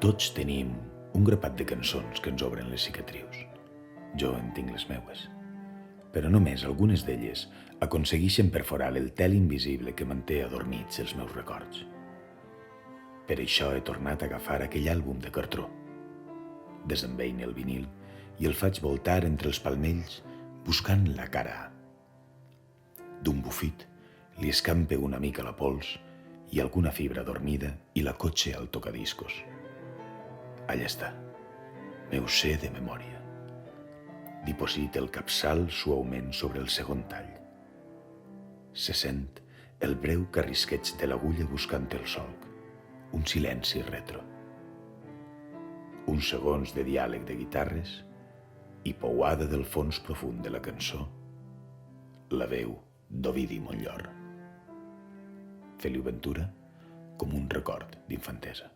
Tots tenim un grapat de cançons que ens obren les cicatrius. Jo en tinc les meues. Però només algunes d'elles aconsegueixen perforar el tel invisible que manté adormits els meus records. Per això he tornat a agafar aquell àlbum de cartró. Desembeine el vinil i el faig voltar entre els palmells buscant la cara A. D'un bufit li escampe una mica la pols i alguna fibra dormida i la cotxe al tocadiscos. Allà està, m'ho sé de memòria. Diposita el capçal suaument sobre el segon tall. Se sent el breu carrisqueig de l'agulla buscant el solc, un silenci retro. Uns segons de diàleg de guitarres i pouada del fons profund de la cançó, la veu d'Ovidi Montllor. Feliu Ventura com un record d'infantesa.